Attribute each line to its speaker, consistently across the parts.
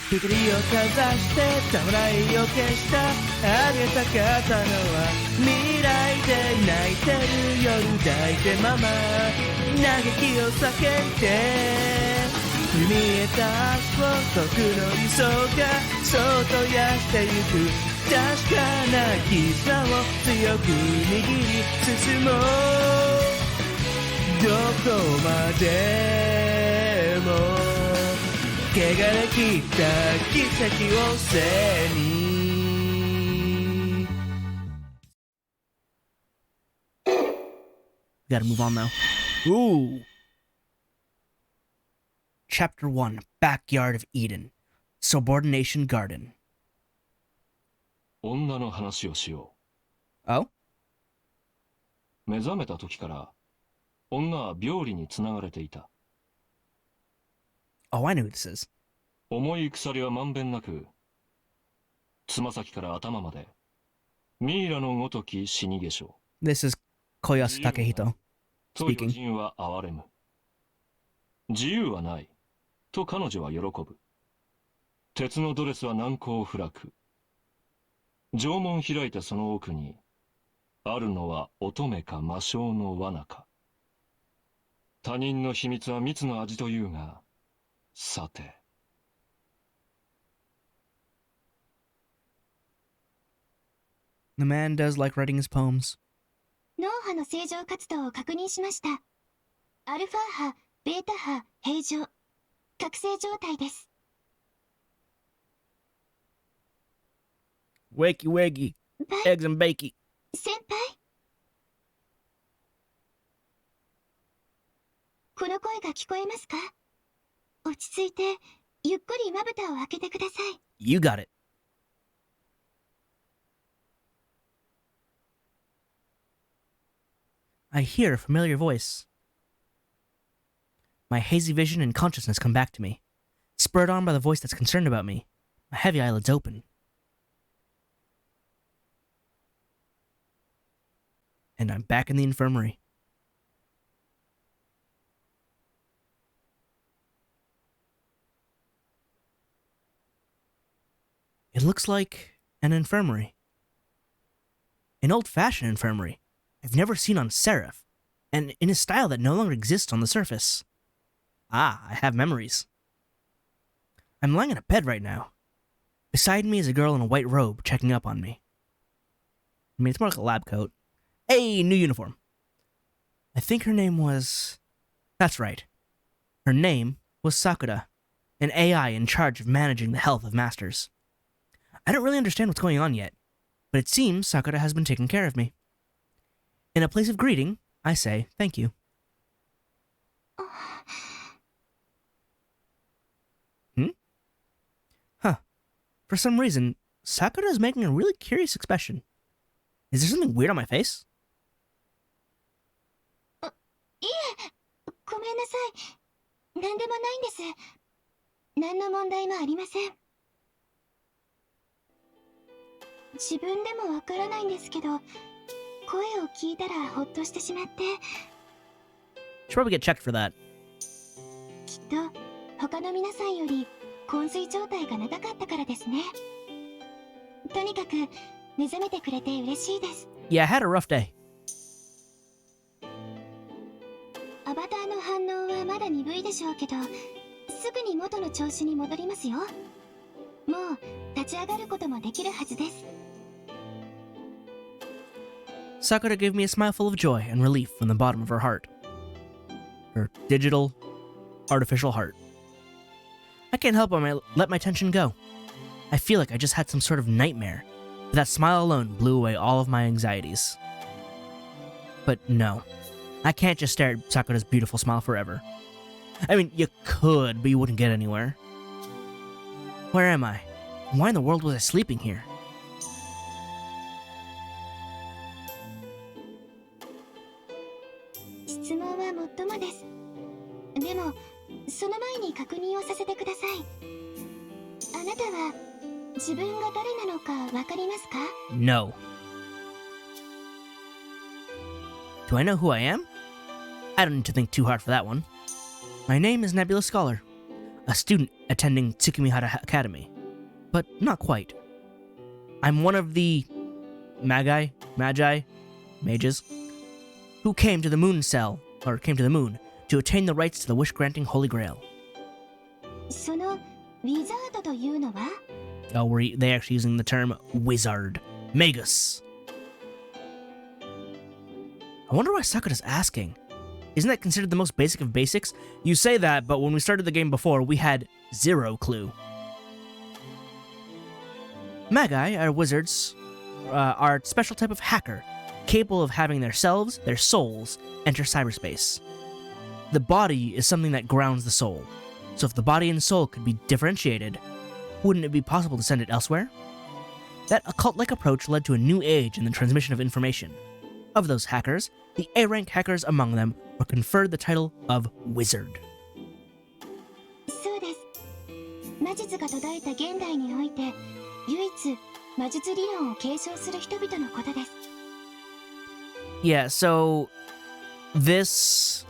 Speaker 1: 光をかざして侍を消したあげたかったのは未来で泣いてる夜抱いてママ嘆きを叫んで見えたアスファルトの理想がそっとやしてゆく確かな絆を強く握り進もうどこまでも汚れ切った奇跡を背に
Speaker 2: Gotta move on now. Ooh. Chapter 1, Backyard of Eden. Subordination Garden.
Speaker 3: 女の話をしよ
Speaker 2: Oh?
Speaker 3: う。目覚めた時から、女は病理につながれていた。
Speaker 2: Oh, I know who this is.
Speaker 3: 重い鎖はまんべんなく、つま先から頭まで、ミイラのごとき死に化粧。
Speaker 2: This is Koyasu Takehito
Speaker 3: と余
Speaker 2: speaking.
Speaker 3: 人は憐れむ。自由はない。と彼女は喜ぶ。鉄のドレスは難攻不落。城門開いたその奥に、あるのは乙女か魔性の罠か。他人の秘密は蜜の味というが、さて。
Speaker 2: The man does like writing his poems.
Speaker 4: 脳波の正常活動を確認しました。アルファ波、ベータ波、平常。覚醒状態です。
Speaker 2: Wakey wakey.
Speaker 4: バイ、
Speaker 2: Eggs and bakey.
Speaker 4: 先輩。この声が聞こえますか？落ち着いて、ゆっくりまぶたを開けてください。
Speaker 2: You got it. I hear a familiar voice. My hazy vision and consciousness come back to me. Spurred on by the voice that's concerned about me, my heavy eyelids open. And I'm back in the infirmary. It looks like an infirmary. An old-fashioned infirmary I've never seen on Seraph, and in a style that no longer exists on the surface. Ah, I have memories. I'm lying in a bed right now. Beside me is a girl in a white robe checking up on me. I mean, it's more like a lab coat. Hey, new uniform. I think her name was... That's right. Her name was Sakura, an AI in charge of managing the health of masters. I don't really understand what's going on yet, but it seems Sakura has been taking care of me. In a place of greeting, I say thank you. Huh. For some reason, Sakura is making a really curious expression. Is there something weird on my face?
Speaker 4: いえ、ごめんなさい。何でもないんです。何の問題もありません。自分でもわからないんですけど、声を聞いたらほっとしてしまって。
Speaker 2: Should probably get checked for that.
Speaker 4: きっと他の皆さんより昏睡状態が長かったからですね。とにかく目覚めてくれて嬉しいです。
Speaker 2: Yeah, I had a rough day.
Speaker 4: アバターの反応はまだ鈍いでしょうけど、すぐに元の調子に戻りますよ。もう立ち上がることもできるはずです。
Speaker 2: Sakura gave me a smile full of joy and relief from the bottom of her heart. Her digital, artificial heart. I can't help but let my tension go. I feel like I just had some sort of nightmare, but that smile alone blew away all of my anxieties. But no, I can't just stare at Sakura's beautiful smile forever. I mean, you could, but you wouldn't get anywhere. Where am I? Why in the world was I sleeping here?
Speaker 4: 質問はもっともです。でも、その前に確認をさせてください。あなたは自分が誰なのかわかりますか？
Speaker 2: No. Do I know who I am? I don't need to think too hard for that one. My name is Nebulous Scholar. a student attending Tsukumihara Academy. But not quite. I'm one of the mages, who came to the moon to attain the rights to the wish-granting Holy Grail.
Speaker 4: そのウィザードというのは
Speaker 2: Oh, were they actually using the term wizard? Magus. I wonder why Sakura's asking. Isn't that considered the most basic of basics? You say that, but when we started the game before, we had zero clue. Magi, our wizards, are a special type of hacker, capable of having their selves, their souls, enter cyberspace. The body is something that grounds the soul. So if the body and soul could be differentiated, wouldn't it be possible to send it elsewhere? That occult-like approach led to a new age in the transmission of information. Of those hackers, the A-rank hackers among them were conferred the title of Wizard.
Speaker 4: そうです。魔術が途絶えた現代において唯一魔術理論を継承する人々のことです。
Speaker 2: Yeah, so this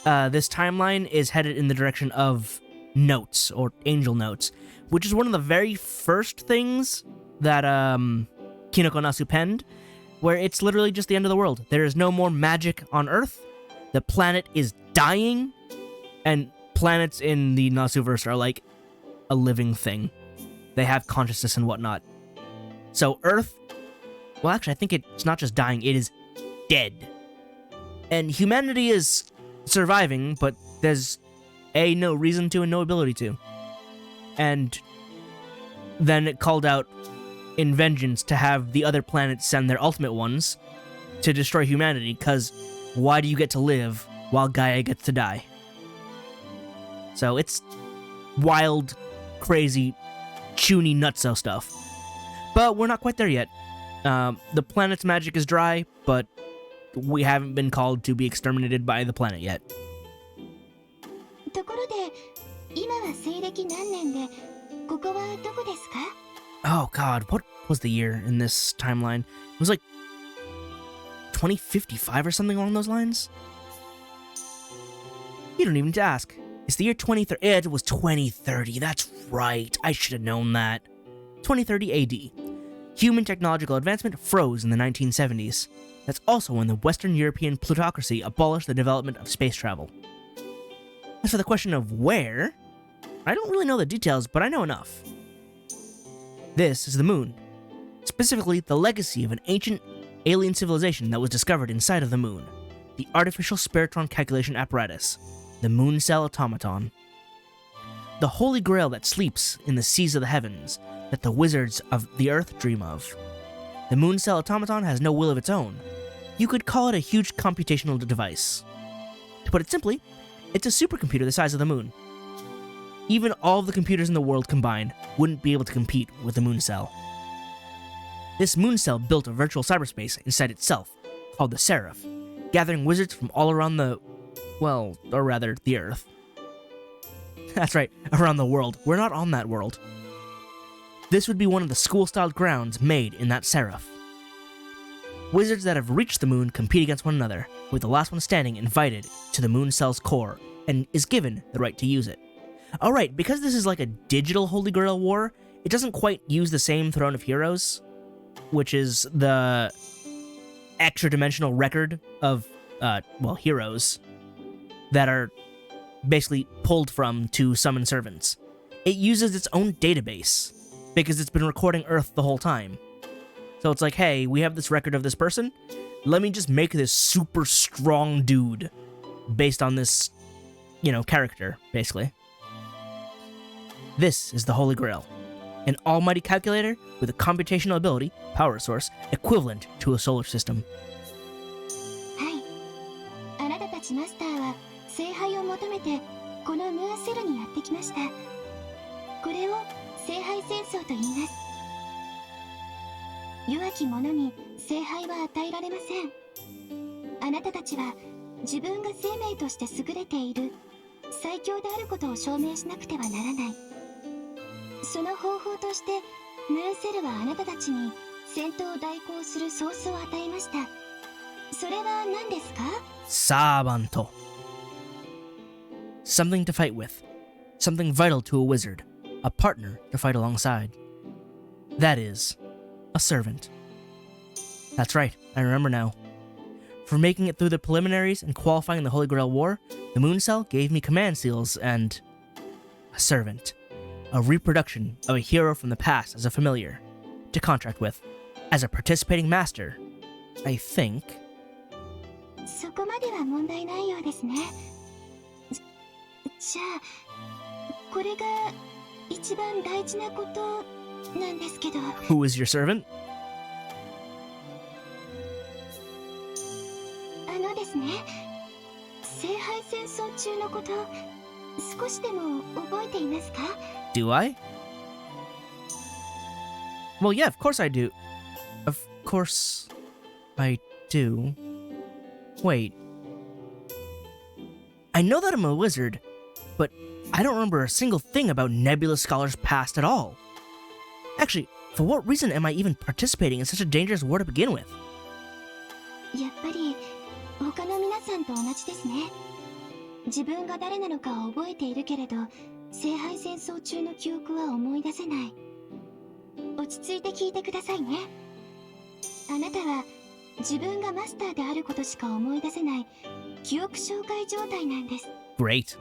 Speaker 2: timeline is headed in the direction of notes, or angel notes, which is one of the very first things that Kinoko Nasu penned, where it's literally just the end of the world. There is no more magic on Earth. The planet is dying, and planets in the Nasuverse are like a living thing. They have consciousness and whatnot. So Earth, well, actually, I think it's not just dying, it is dead. And humanity is surviving, but there's no reason to and no ability to. And then it called out in vengeance to have the other planets send their ultimate ones to destroy humanity, because why do you get to live while Gaia gets to die? So it's wild, crazy, chuny nutso stuff. But we're not quite there yet. The planet's magic is dry, but we haven't been called to be exterminated by the planet yet.
Speaker 4: ところで、今は西暦何年で、ここはどこですか?
Speaker 2: Oh god, what was the year in this timeline? It was like 2055 or something along those lines? You don't even need to ask. It's the year 2030. It was 2030, that's right. I should have known that. 2030 AD. Human technological advancement froze in the 1970s. That's also when the Western European plutocracy abolished the development of space travel. As for the question of where, I don't really know the details, but I know enough. This is the moon. Specifically, the legacy of an ancient alien civilization that was discovered inside of the moon. The artificial spiritron calculation apparatus. The moon cell automaton. The holy grail that sleeps in the seas of the heavens, that the wizards of the earth dream of. The moon cell automaton has no will of its own. You could call it a huge computational device. To put it simply, it's a supercomputer the size of the moon. Even all of the computers in the world combined wouldn't be able to compete with the moon cell. This moon cell built a virtual cyberspace inside itself, called the Seraph, gathering wizards from all around the Earth. That's right, around the world. We're not on that world. This would be one of the school-styled grounds made in that Seraph. Wizards that have reached the moon compete against one another, with the last one standing invited to the moon cell's core, and is given the right to use it. Alright, because this is like a digital Holy Grail war, it doesn't quite use the same Throne of Heroes, which is the extra-dimensional record of, heroes that are basically pulled from to summon servants. It uses its own database, because it's been recording Earth the whole time. So it's like, hey, we have this record of this person, let me just make this super strong dude based on this, character, basically. This is the Holy Grail, an almighty calculator with a computational ability, power source, equivalent to a solar system.
Speaker 4: はい。あなたたちマスターは聖杯を求めてこのムーンセルにやってきました。これを聖杯戦争と言います。弱き者に聖杯は与えられません。あなたたちは自分が生命として優れている最強であることを証明しなくてはならない。その方法としてムーンセルはあなたたちに戦闘を代行するソースを与えました。それは何ですか?
Speaker 2: Sabanto. Something to fight with. Something vital to a wizard, a partner to fight alongside. That is, a servant. That's right, I remember now. For making it through the preliminaries and qualifying the Holy Grail War, the Moon Cell gave me command seals and a servant. A reproduction of a hero from the past as a familiar to contract with. As a participating master, I think.
Speaker 4: そこまでは問題ないようですね。じゃあ、これが一番大事なことなんですけど。
Speaker 2: Who is your servant?
Speaker 4: ですね。聖杯戦争中のこと、少しでも覚えていますか?
Speaker 2: Do I? Well, yeah, of course I do. Of course I do. Wait. I know that I'm a wizard, but I don't remember a single thing about Nebulous Scholar's past at all. Actually, for what reason am I even participating in such a dangerous war to begin with?
Speaker 4: やっぱり他の皆さんと同じですね。自分が誰なのかは覚えているけれど、聖杯戦争中の記憶は思い出せない。落ち着いて聞いてくださいね。あなたは自分がマスターであることしか思い出せない記憶障害状態なんです。
Speaker 2: Great.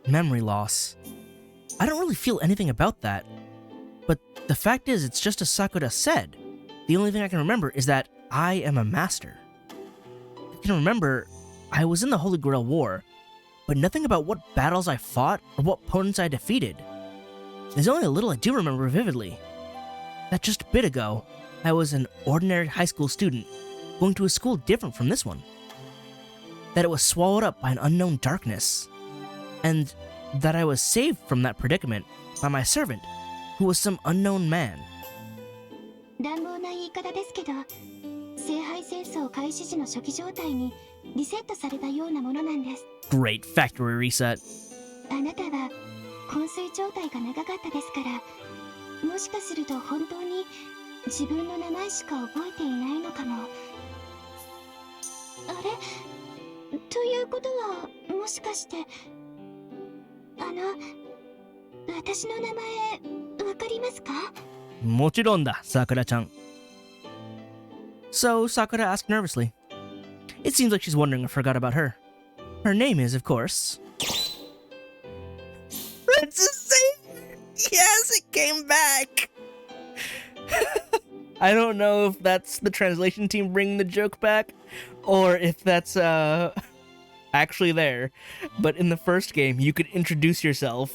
Speaker 2: Memory loss. I don't really feel anything about that. But the fact is, it's just as Sakura said. The only thing I can remember is that I am a master. I can remember I was in the Holy Grail War, but nothing about what battles I fought or what opponents I defeated. There's only a little I do remember vividly. That just a bit ago, I was an ordinary high school student, going to a school different from this one. That it was swallowed up by an unknown darkness. And that I was saved from that predicament by my servant, who was some unknown man.
Speaker 4: 乱暴な言い方ですけど、聖杯戦争開始時の初期状態にリセットされたようなものなんです。
Speaker 2: Great factory reset.
Speaker 4: あなたは昏睡状態が長かったですから、もしかすると本当に自分の名前しか覚えていないのかも。あれ？ということは、もしかして、私の名前、わかりますか?
Speaker 2: もちろんだ、Sakura-chan. So Sakura asked nervously. It seems like she's wondering if I forgot about her. Her name is, of course, Princess Xavier! Yes, it came back! I don't know if that's the translation team bringing the joke back, or if that's, actually there. But in the first game, you could introduce yourself,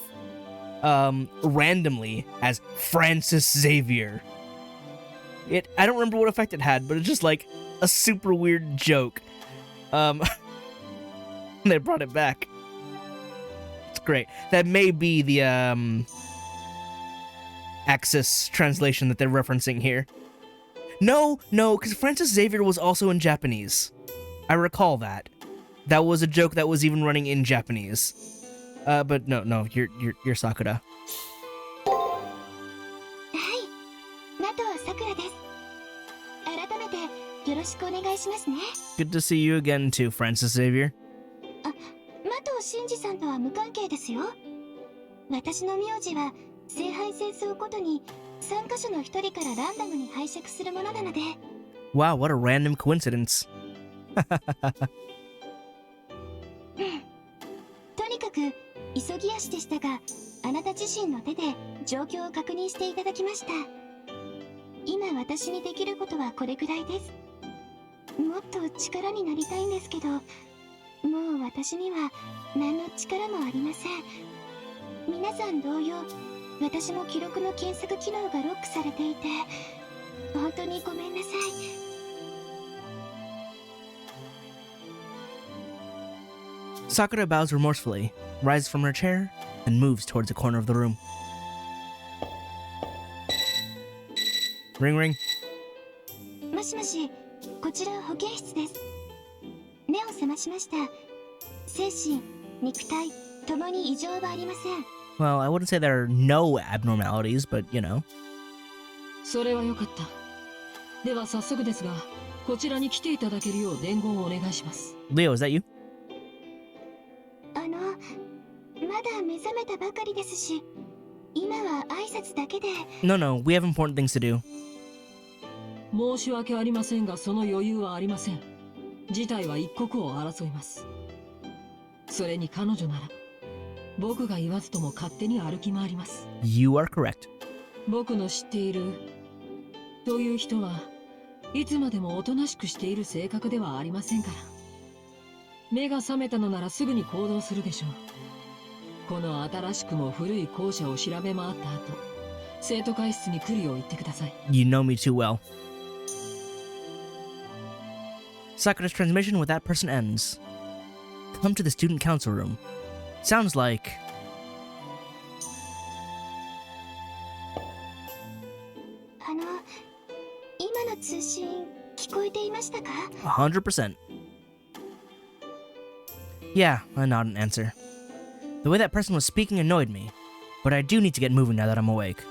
Speaker 2: randomly as Francis Xavier. I don't remember what effect it had, but it's just like a super weird joke. They brought it back. It's great. That may be the, Axis translation that they're referencing here. No, because Francis Xavier was also in Japanese. I recall that. That was a joke that was even running in Japanese. But no, you're Sakura.
Speaker 4: はい、ナトさくらです。改めてよろしくお願いしますね。
Speaker 2: Good to see you again too, Francis Xavier.
Speaker 4: あ、ナト真司さんとは無関係ですよ。私の名字は聖杯戦争ごとに3カ所の1人からランダムに拝借するものなので。
Speaker 2: Wow, what a random coincidence.
Speaker 4: とにかく急ぎ足でしたが、あなた自身の手で状況を確認していただきました。今私にできることはこれくらいです。もっと力になりたいんですけど、もう私には何の力もありません。皆さん同様、私も記録の検索機能がロックされていて、本当にごめんなさい。
Speaker 2: Sakura bows remorsefully, rises from her chair, and moves towards the corner of the room. Ring ring.
Speaker 4: もしもし、こちら保健室です。目を覚ましました。精神、肉体、ともに異常はありません。
Speaker 2: Well, I wouldn't say there are no abnormalities, but you know.
Speaker 5: それはよかった。では早速ですが、こちらに来ていただけるよう伝言をお願いします。
Speaker 2: Leo, is that you?
Speaker 4: だ目覚めたばかりですし、今は挨拶だけで。
Speaker 2: No, no, we have important things to do.
Speaker 5: 申し訳ありませんが、その余裕はありません。事態は一刻を争います。それに彼女なら、僕が言わずとも勝手に歩き回ります。
Speaker 2: You are correct.
Speaker 5: 僕の知っているという人はいつまでもおとなしくしている性格ではありませんから。目が覚めたのならすぐに行動するでしょう。この新しくも古い校舎を調べ回った後、生徒会室に来るよう言ってください。
Speaker 2: You know me too well. Sakura's transmission with that person ends. Come to the student council room. Sounds like...
Speaker 4: 今の通信聞こえていましたか？
Speaker 2: 100%. Yeah, I nod and answer. The way that person was speaking annoyed me, but I do need to get moving now that I'm awake.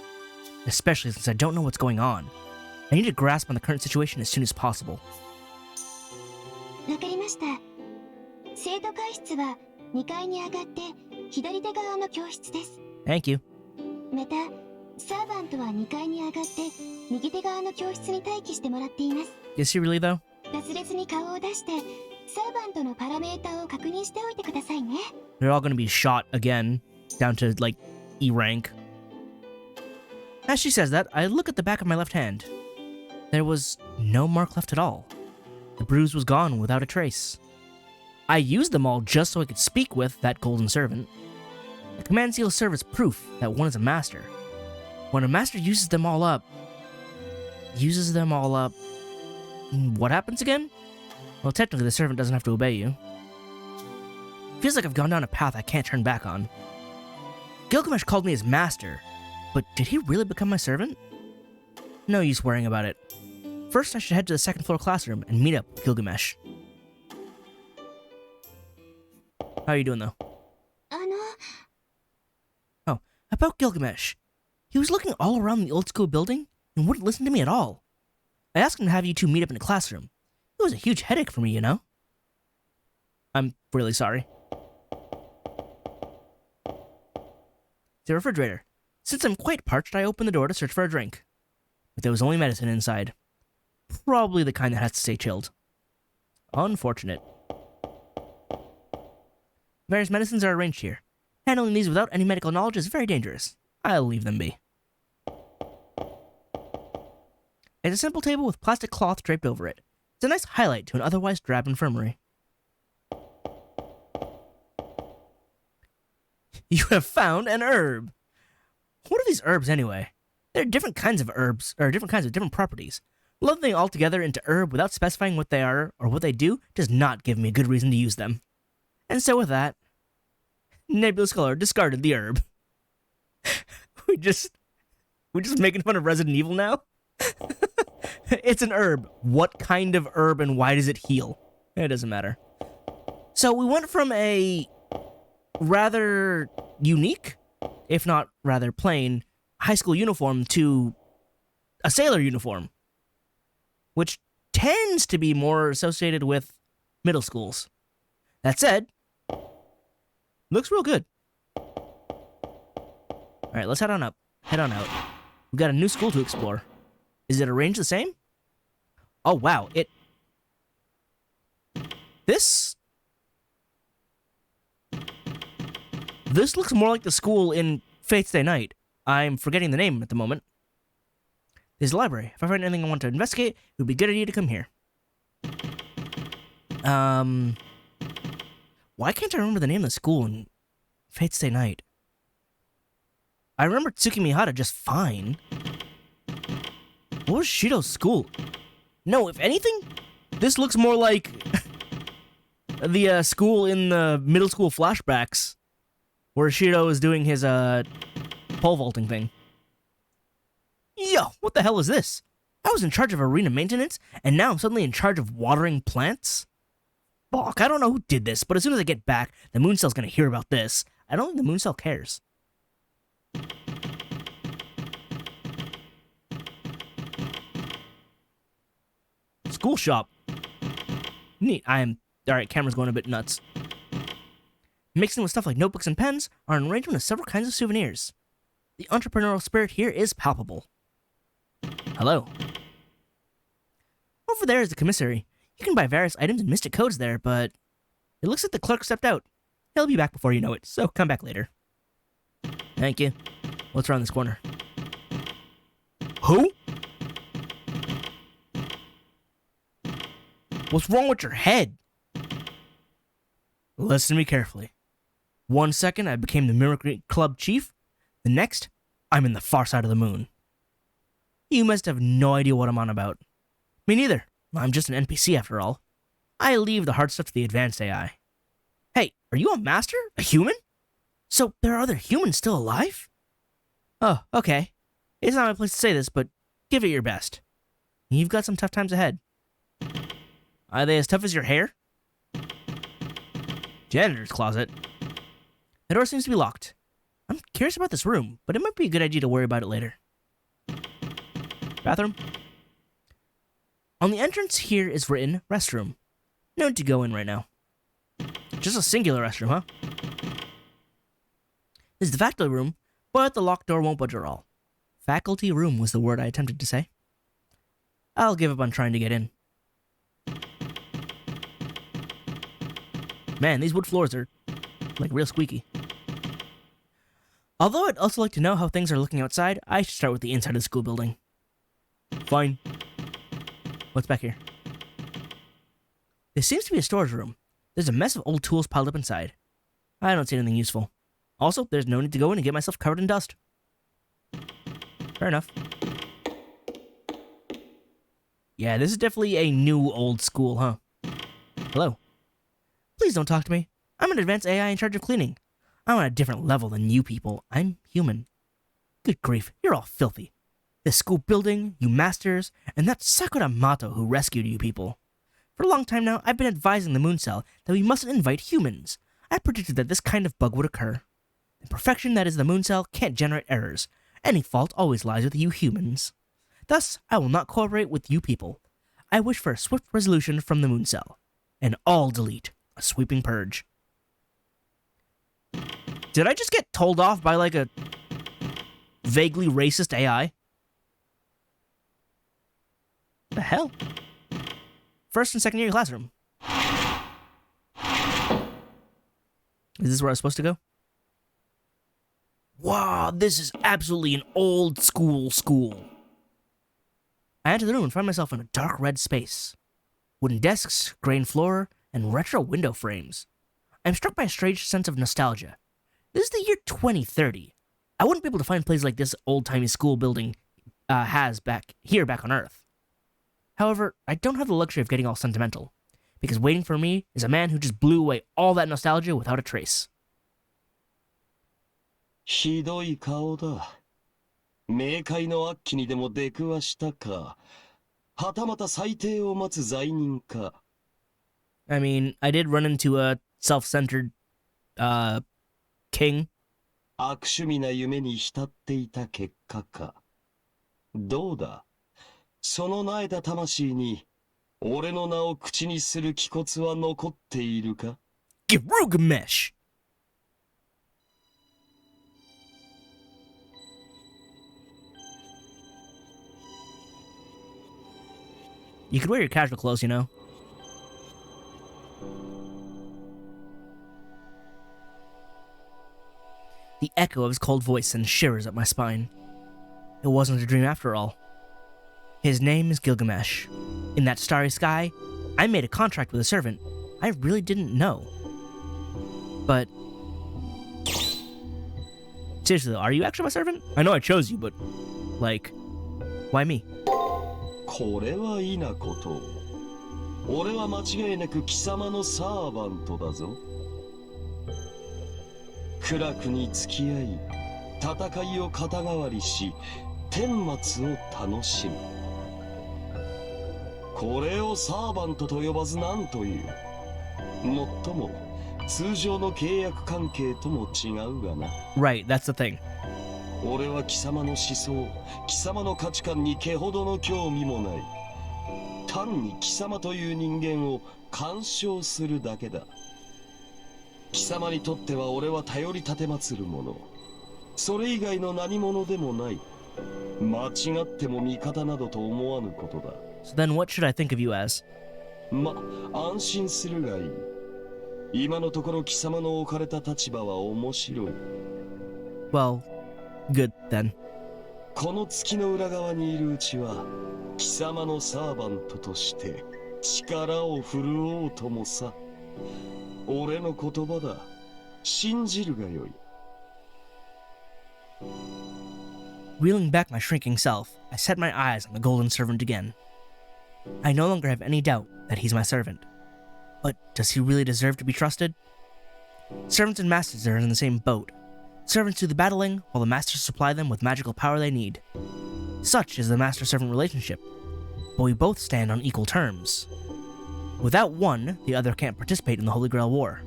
Speaker 2: Especially since I don't know what's going on. I need to grasp on the current situation as soon as possible.
Speaker 4: わかりました。生徒会室は2階に上がって左手側の教室です。
Speaker 2: Thank you.
Speaker 4: また、サーバントは2階に上がって右手側の教室に待機してもらっています。
Speaker 2: Is he really though?
Speaker 4: 忘れずに顔を出してサーバントのパラメータを確認しておいてくださいね。
Speaker 2: They're all gonna be shot again, down to, like, E rank. As she says that, I look at the back of my left hand. There was no mark left at all. The bruise was gone without a trace. I used them all just so I could speak with that golden servant. The command seal serve as proof that one is a master. When a master uses them all up... What happens again? Well, technically the servant doesn't have to obey you. Feels like I've gone down a path I can't turn back on. Gilgamesh called me his master, but did he really become my servant? No use worrying about it. First, I should head to the second floor classroom and meet up with Gilgamesh. How are you doing, though? Oh, about Gilgamesh. He was looking all around the old school building and wouldn't listen to me at all. I asked him to have you two meet up in the classroom. It was a huge headache for me, you know? I'm really sorry. The refrigerator. Since I'm quite parched, I opened the door to search for a drink. But there was only medicine inside. Probably the kind that has to stay chilled. Unfortunate. Various medicines are arranged here. Handling these without any medical knowledge is very dangerous. I'll leave them be. It's a simple table with plastic cloth draped over it. It's a nice highlight to an otherwise drab infirmary. You have found an herb! What are these herbs anyway? They're different kinds of herbs, or different kinds of different properties. Lumping all together into herb without specifying what they are or what they do does not give me a good reason to use them. And so with that, Nebulous Color discarded the herb. We're just making fun of Resident Evil now? It's an herb. What kind of herb and why does it heal? It doesn't matter. So we went from a rather unique, if not rather plain, high school uniform to a sailor uniform, which tends to be more associated with middle schools. That said, looks real good. Alright, let's head on up. Head on out. We've got a new school to explore. Is it arranged the same? Oh, wow. This looks more like the school in Fate's Day Night. I'm forgetting the name at the moment. There's a library. If I find anything I want to investigate, it would be a good idea to come here. Why can't I remember the name of the school in Fate's Day Night? I remember Tsukumihara just fine. What was Shido's school? No, if anything, this looks more like the school in the middle school flashbacks, where Shido is doing his pole vaulting thing. Yo, what the hell is this? I was in charge of arena maintenance, and now I'm suddenly in charge of watering plants? Fuck, I don't know who did this, but as soon as I get back, the Moon Cell's gonna hear about this. I don't think the Moon Cell cares. School shop. Neat. Alright, camera's going a bit nuts. Mixed in with stuff like notebooks and pens are an arrangement of several kinds of souvenirs. The entrepreneurial spirit here is palpable. Hello. Over there is the commissary. You can buy various items and mystic codes there, but it looks like the clerk stepped out. He'll be back before you know it, so come back later. Thank you. What's around this corner? Who? What's wrong with your head? Listen to me carefully. 1 second, I became the Mimicry Club chief. The next, I'm in the far side of the moon. You must have no idea what I'm on about. Me neither. I'm just an NPC after all. I leave the hard stuff to the advanced AI. Hey, are you a master? A human? So there are other humans still alive? Oh, okay. It's not my place to say this, but give it your best. You've got some tough times ahead. Are they as tough as your hair? Janitor's closet. The door seems to be locked. I'm curious about this room, but it might be a good idea to worry about it later. Bathroom. On the entrance here is written restroom. No need to go in right now. Just a singular restroom, huh? This is the faculty room, but the locked door won't budge at all. Faculty room was the word I attempted to say. I'll give up on trying to get in. Man, these wood floors are, like, real squeaky. Although I'd also like to know how things are looking outside, I should start with the inside of the school building. Fine. What's back here? This seems to be a storage room. There's a mess of old tools piled up inside. I don't see anything useful. Also, there's no need to go in and get myself covered in dust. Fair enough. Yeah, this is definitely a new old school, huh? Hello. Please don't talk to me. I'm an advanced AI in charge of cleaning. I'm on a different level than you people. I'm human. Good grief, you're all filthy. This school building, you masters, and that Sakura Mato who rescued you people. For a long time now, I've been advising the Moon Cell that we mustn't invite humans. I predicted that this kind of bug would occur. The perfection that is the Moon Cell can't generate errors. Any fault always lies with you humans. Thus, I will not cooperate with you people. I wish for a swift resolution from the Moon Cell. And all delete. A sweeping purge. Did I just get told off by like a vaguely racist AI? The hell? First and second year classroom. Is this where I was supposed to go? Wow, this is absolutely an old school. I enter the room and find myself in a dark red space. Wooden desks, grain floor, and retro window frames. I'm struck by a strange sense of nostalgia. This is the year 2030. I wouldn't be able to find places like this old-timey school building has back on Earth. However, I don't have the luxury of getting all sentimental, because waiting for me is a man who just blew away all that nostalgia without a trace.
Speaker 3: ひどい顔だ。冥界の悪鬼にでも出くわしたか。はたまた最低を待つ罪人か。
Speaker 2: I mean, I did run into a self-centered, king.
Speaker 3: 悪趣味な夢に浸っていた結果か。どうだ、その萎えた魂に、俺の名を口にする気骨は残っているか？
Speaker 2: Gilgamesh! You could wear your casual clothes, you know. The echo of his cold voice sends shivers up my spine. It wasn't a dream after all. His name is Gilgamesh. In that starry sky, I made a contract with a servant I really didn't know. But... seriously though, are you actually my servant? I know I chose you, but... like... why me?
Speaker 3: これはいなこと。俺は間違いなく貴様のサーバントだぞ。苦楽に付き合い、戦いを肩代わりし、顛末を楽しむ。これをサーバントと呼ばず何という。もっとも通常の契約関係とも違うがな。
Speaker 2: Right, that's the thing.
Speaker 3: 俺は貴様の思想、貴様の価値観に毛ほどの興味もない。単に貴様という人間を干渉するだけだ。貴様にとっては俺は頼り立てまつる者。それ以外の何者でもない。間違っても味方などと思わぬことだ。
Speaker 2: So then what should I think of you as?
Speaker 3: 安心するがいい。今のところ貴様の置かれた立場は面白い。
Speaker 2: Well, good then.
Speaker 3: この月の裏側にいるうちは、貴様のサーバントとして力を振るおうともさ。俺の言葉だ。信じるがよい。
Speaker 2: Reeling back my shrinking self, I set my eyes on the golden servant again. I no longer have any doubt that he's my servant. But does he really deserve to be trusted? Servants and masters are in the same boat. Servants do the battling, while the masters supply them with magical power they need. Such is the master-servant relationship, but we both stand on equal terms. Without one, the other can't participate in the Holy Grail War.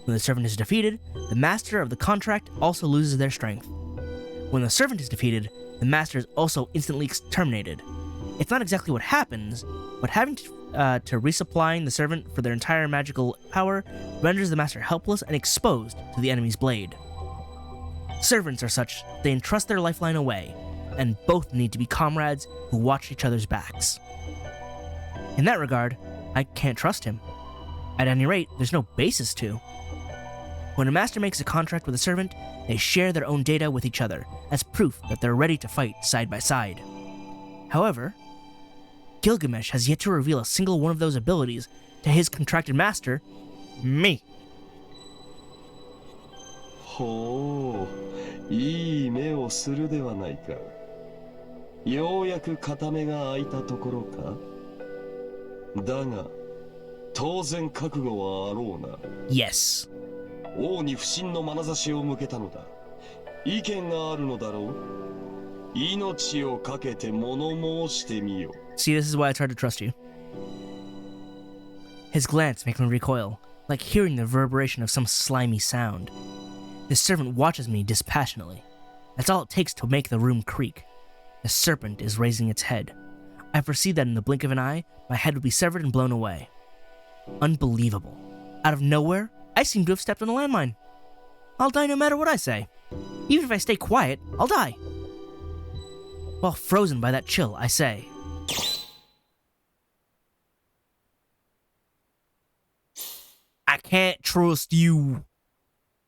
Speaker 2: When the servant is defeated, the master of the contract also loses their strength. When the servant is defeated, the master is also instantly terminated. It's not exactly what happens, but having to resupplying the servant for their entire magical power renders the master helpless and exposed to the enemy's blade. Servants are such, they entrust their lifeline away, and both need to be comrades who watch each other's backs. In that regard, I can't trust him. At any rate, there's no basis to. When a master makes a contract with a servant, they share their own data with each other as proof that they're ready to fight side by side. However, Gilgamesh has yet to reveal a single one of those abilities to his contracted master, me.
Speaker 3: ほう、いい目をするではないか。ようやく片目が開いたところか。だが、当然覚悟はあろうな。
Speaker 2: Yes.
Speaker 3: 王に不信の眼差しを向けたのだ。意見があるのだろう。命をかけて物申してみよ。
Speaker 2: See, this is why it's hard to trust you. His glance makes me recoil, like hearing the reverberation of some slimy sound. The servant watches me dispassionately. That's all it takes to make the room creak. The serpent is raising its head. I foresee that in the blink of an eye, my head would be severed and blown away. Unbelievable. Out of nowhere, I seem to have stepped on a landmine. I'll die no matter what I say. Even if I stay quiet, I'll die. While frozen by that chill, I say, I can't trust you.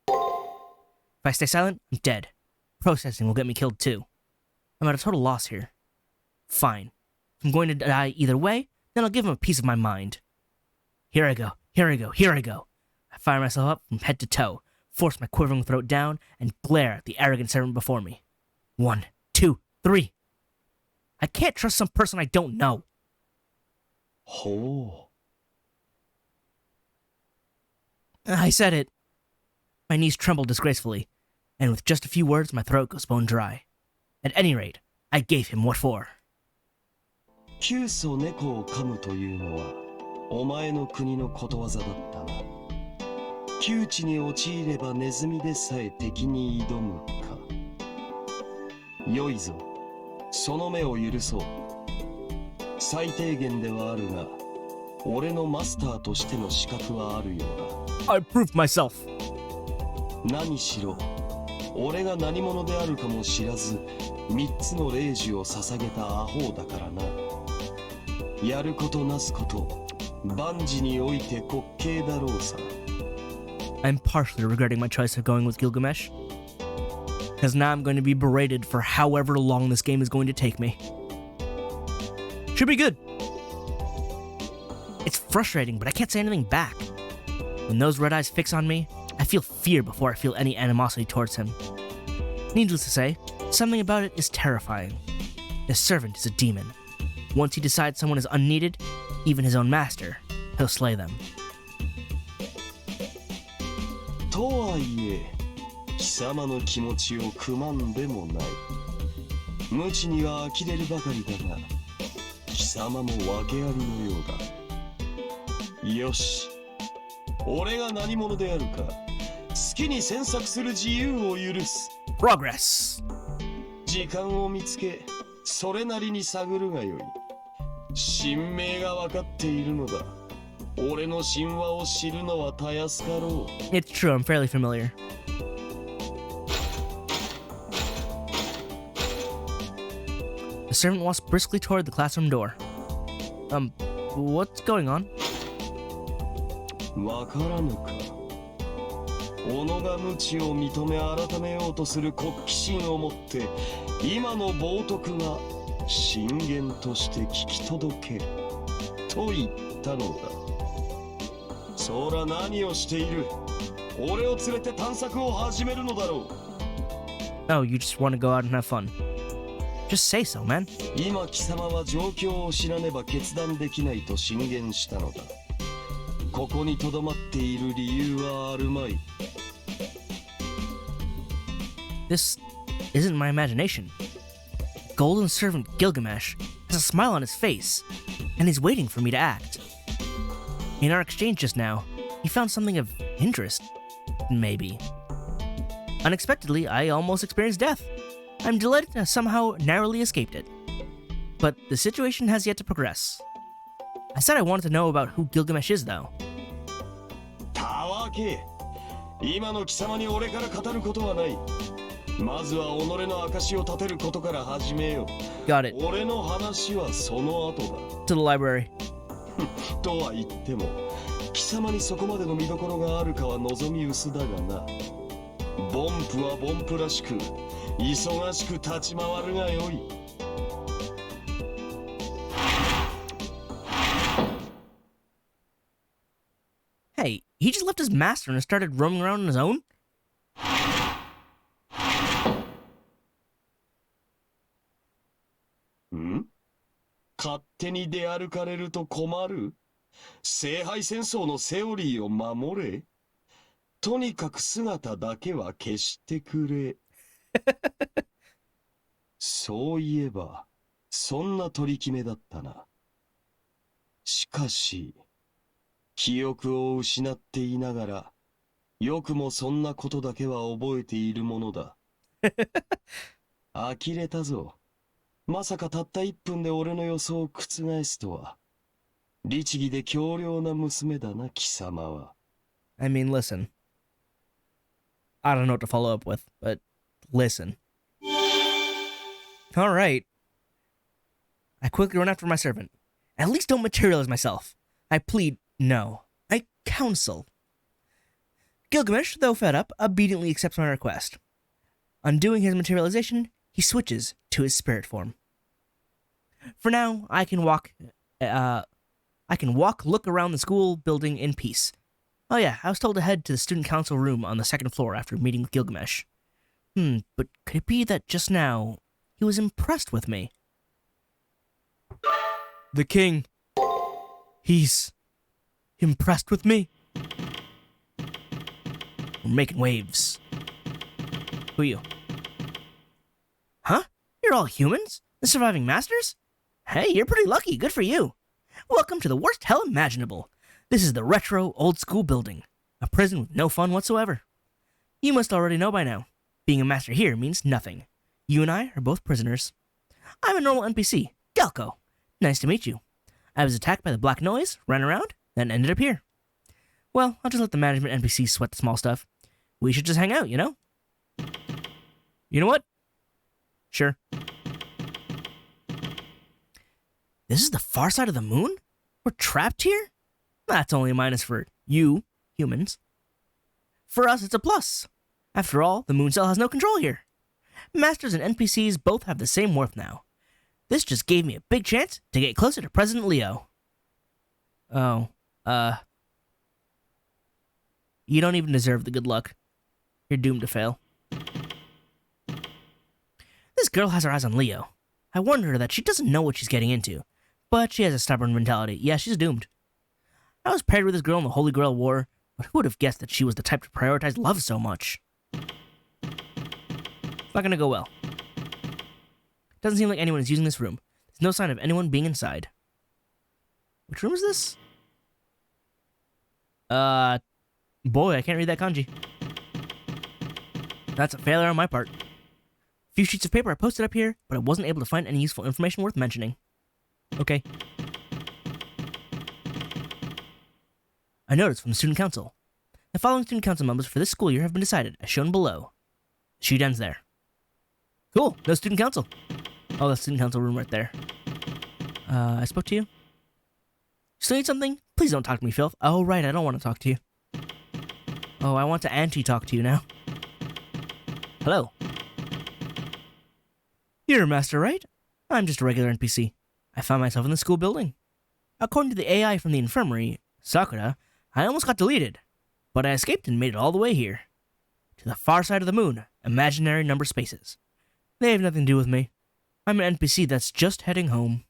Speaker 2: If I stay silent, I'm dead. Processing will get me killed too. I'm at a total loss here. Fine. If I'm going to die either way, then I'll give him a piece of my mind. Here I go, here I go, here I go. I fire myself up from head to toe, force my quivering throat down, and glare at the arrogant servant before me. 1, 2, 3. I can't trust some person I don't know.
Speaker 3: Oh.
Speaker 2: I said it. My knees tremble disgracefully, and with just a few words, my throat goes bone dry. At any rate, I gave him what for.
Speaker 3: 急祖猫を噛むというのは、お前の国のことわざだったな。窮地に陥ればネズミでさえ敵に挑むか。良いぞ。その目を許そう。最低限ではあるが、俺のマスターとしての資格はあるようだ。
Speaker 2: I proved myself.
Speaker 3: 何しろ、俺が何者であるかも知らず、3つの霊樹を捧げたアホだからな。やることなすこと、万事において滑稽だろうさ。
Speaker 2: I'm partially regretting my choice of going with Gilgamesh, because now I'm going to be berated for however long this game is going to take me. Should be good. It's frustrating, but I can't say anything back. When those red eyes fix on me, I feel fear before I feel any animosity towards him. Needless to say, something about it is terrifying. The servant is a demon. Once he decides someone is unneeded, even his own master, he'll slay them.
Speaker 3: とはいえ、貴様の気持ちをくまんでもない。無知には呆れるばかりだが、貴様も訳ありのようだ。よし、俺が何者であるか、好きに詮索する自由を許す。
Speaker 2: Progress.
Speaker 3: 時間を見つけ、それなりに探るがよい。神明が分かっているのだ。俺の神話を知るのはたやすかろう。
Speaker 2: It's true, I'm fairly familiar. The servant walks briskly toward the classroom door. What's going on?
Speaker 3: わからぬか。己が無知を認め改めようとする国旗心をもって今の冒涜が進言として聞き届けると言ったのだ。そら何をしている。俺を連れて探索を始めるのだろう。
Speaker 2: Oh, you just want to go out and have fun. Just say so, man.
Speaker 3: 今貴様は状況を知らねば決断できないと進言したのだ。ここに留まっている理由はあるまい。
Speaker 2: This isn't my imagination. Golden servant Gilgamesh has a smile on his face, and he's waiting for me to act. In our exchange just now, he found something of interest. Maybe. Unexpectedly, I almost experienced death. I'm delighted to have somehow narrowly escaped it. But the situation has yet to progress. I said I wanted to know about who Gilgamesh is, though.
Speaker 3: たわけ。今の貴様に俺から語ることはない。まずは己の証を立てることから始めよう。
Speaker 2: Got it.
Speaker 3: 俺の話はその後だ。
Speaker 2: To the library.
Speaker 3: とは言っても、貴様にそこまでの見どころがあるかは望み薄だがな。ボンプはボンプらしく、忙しく立ち回るがよい。
Speaker 2: Hey, he just left his master and started roaming around on his own?
Speaker 3: ん？勝手に出歩かれると困る？聖杯戦争のセオリーを守れ。とにかく姿だけは消してくれ。そういえば、そんな取り決めだったな。しかし、記憶を失っていながら、よくもそんなことだけは覚えているものだ。呆れたぞ。まさかたった1分で俺の予想を覆すとは。律儀で強良な娘だな、貴様は。
Speaker 2: I mean, listen. I don't know what to follow up with, but listen. All right. I quickly run after my servant. At least don't materialize myself. I plead, no. I counsel. Gilgamesh, though fed up, obediently accepts my request. Undoing his materialization, he switches to his spirit form. For now, I can walk, look around the school building in peace. Oh yeah, I was told to head to the student council room on the second floor after meeting with Gilgamesh. But could it be that just now, he was impressed with me? The king. He's impressed with me? We're making waves. Who are you? Huh? You're all humans? The surviving masters? Hey, you're pretty lucky. Good for you. Welcome to the worst hell imaginable. This is the retro, old-school building. A prison with no fun whatsoever. You must already know by now. Being a master here means nothing. You and I are both prisoners. I'm a normal NPC, Galco. Nice to meet you. I was attacked by the black noise, ran around, then ended up here. Well, I'll just let the management NPCs sweat the small stuff. We should just hang out, you know? You know what? Sure. This is the far side of the moon? We're trapped here? That's only a minus for you, humans. For us, it's a plus. After all, the moon cell has no control here. Masters and NPCs both have the same worth now. This just gave me a big chance to get closer to President Leo. Oh, you don't even deserve the good luck. You're doomed to fail. This girl has her eyes on Leo. I warned her that she doesn't know what she's getting into, but she has a stubborn mentality. Yeah, she's doomed. I was paired with this girl in the Holy Grail War, but who would have guessed that she was the type to prioritize love so much? It's not gonna go well. Doesn't seem like anyone is using this room. There's no sign of anyone being inside. Which room is this? Boy, I can't read that kanji. That's a failure on my part. A few sheets of paper I posted up here, but I wasn't able to find any useful information worth mentioning. Okay. A notice from the student council. The following student council members for this school year have been decided, as shown below. The sheet ends there. Cool, no student council. Oh, that's student council room right there. I spoke to you? Still need something? Please don't talk to me, Filth. Oh, right, I don't want to talk to you. Oh, I want to anti-talk to you now. Hello. You're a master, right? I'm just a regular NPC. I found myself in the school building. According to the AI from the infirmary, Sakura, I almost got deleted, but I escaped and made it all the way here. To the far side of the moon, imaginary number spaces. They have nothing to do with me. I'm an NPC that's just heading home.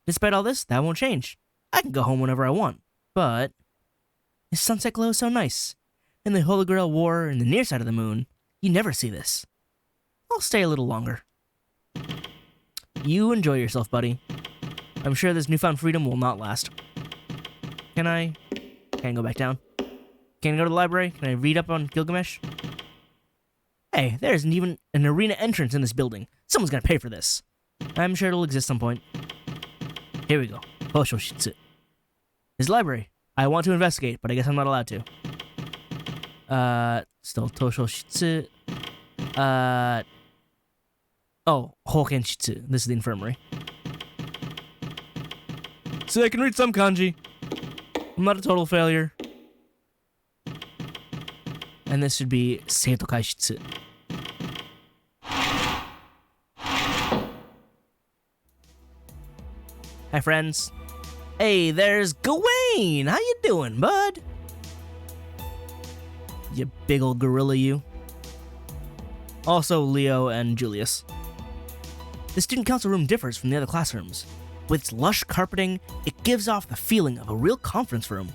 Speaker 2: Despite all this, that won't change. I can go home whenever I want, but the sunset glow is so nice. In the Holy Grail War in the near side of the moon, you never see this. I'll stay a little longer. You enjoy yourself, buddy. I'm sure this newfound freedom will not last. Can I go back down? Can I go to the library? Can I read up on Gilgamesh? Hey, there isn't even an arena entrance in this building. Someone's gonna pay for this. I'm sure it'll exist some point. Here we go. Hoshoshitsu. This library. I want to investigate, but I guess I'm not allowed to. Still Toshoshitsu. Oh, Hokenshitsu. This is the infirmary. So I can read some kanji. I'm not a total failure. And this should be Seito Kaishitsu. Hi, friends. Hey, there's Gawain! How you doing, bud? You big old gorilla, you. Also, Leo and Julius. The student council room differs from the other classrooms. With its lush carpeting, it gives off the feeling of a real conference room.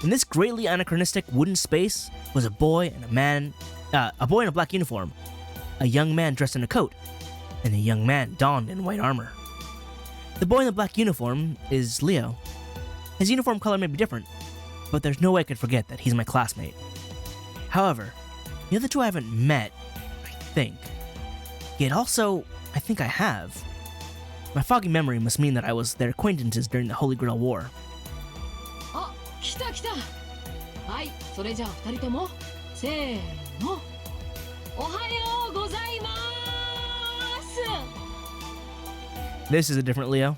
Speaker 2: In this greatly anachronistic wooden space was a boy in a black uniform, a young man dressed in a coat, and a young man donned in white armor. The boy in the black uniform is Leo. His uniform color may be different, but there's no way I could forget that he's my classmate. However, the other two I haven't met, I think. Yet also, I think I have. My foggy memory must mean that I was their acquaintances during the Holy Grail War.
Speaker 5: あ、来た来た。はい、それじゃあ二人ともせーの。おはようございます。
Speaker 2: This is a different Leo.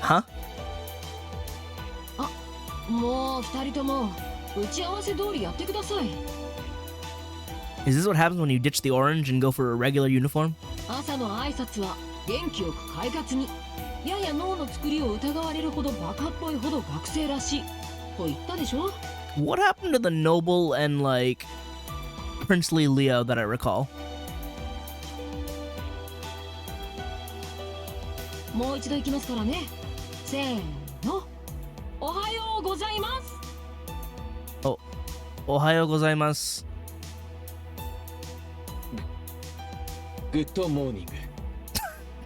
Speaker 2: Huh?
Speaker 5: あ、もう二人とも打ち合わせ通りやってください。
Speaker 2: Is this what happens when you ditch the orange and go for a regular uniform?
Speaker 5: 朝の挨拶は元気よく快活に。やや脳の作りを疑われるほどバカっぽいほど学生らしいと言ったでしょ?
Speaker 2: What happened to the noble and, like, princely Leo that I recall?
Speaker 5: もう一度行きますからね。せーの。おはようございます。
Speaker 2: Oh, おはようございます。
Speaker 6: Good morning.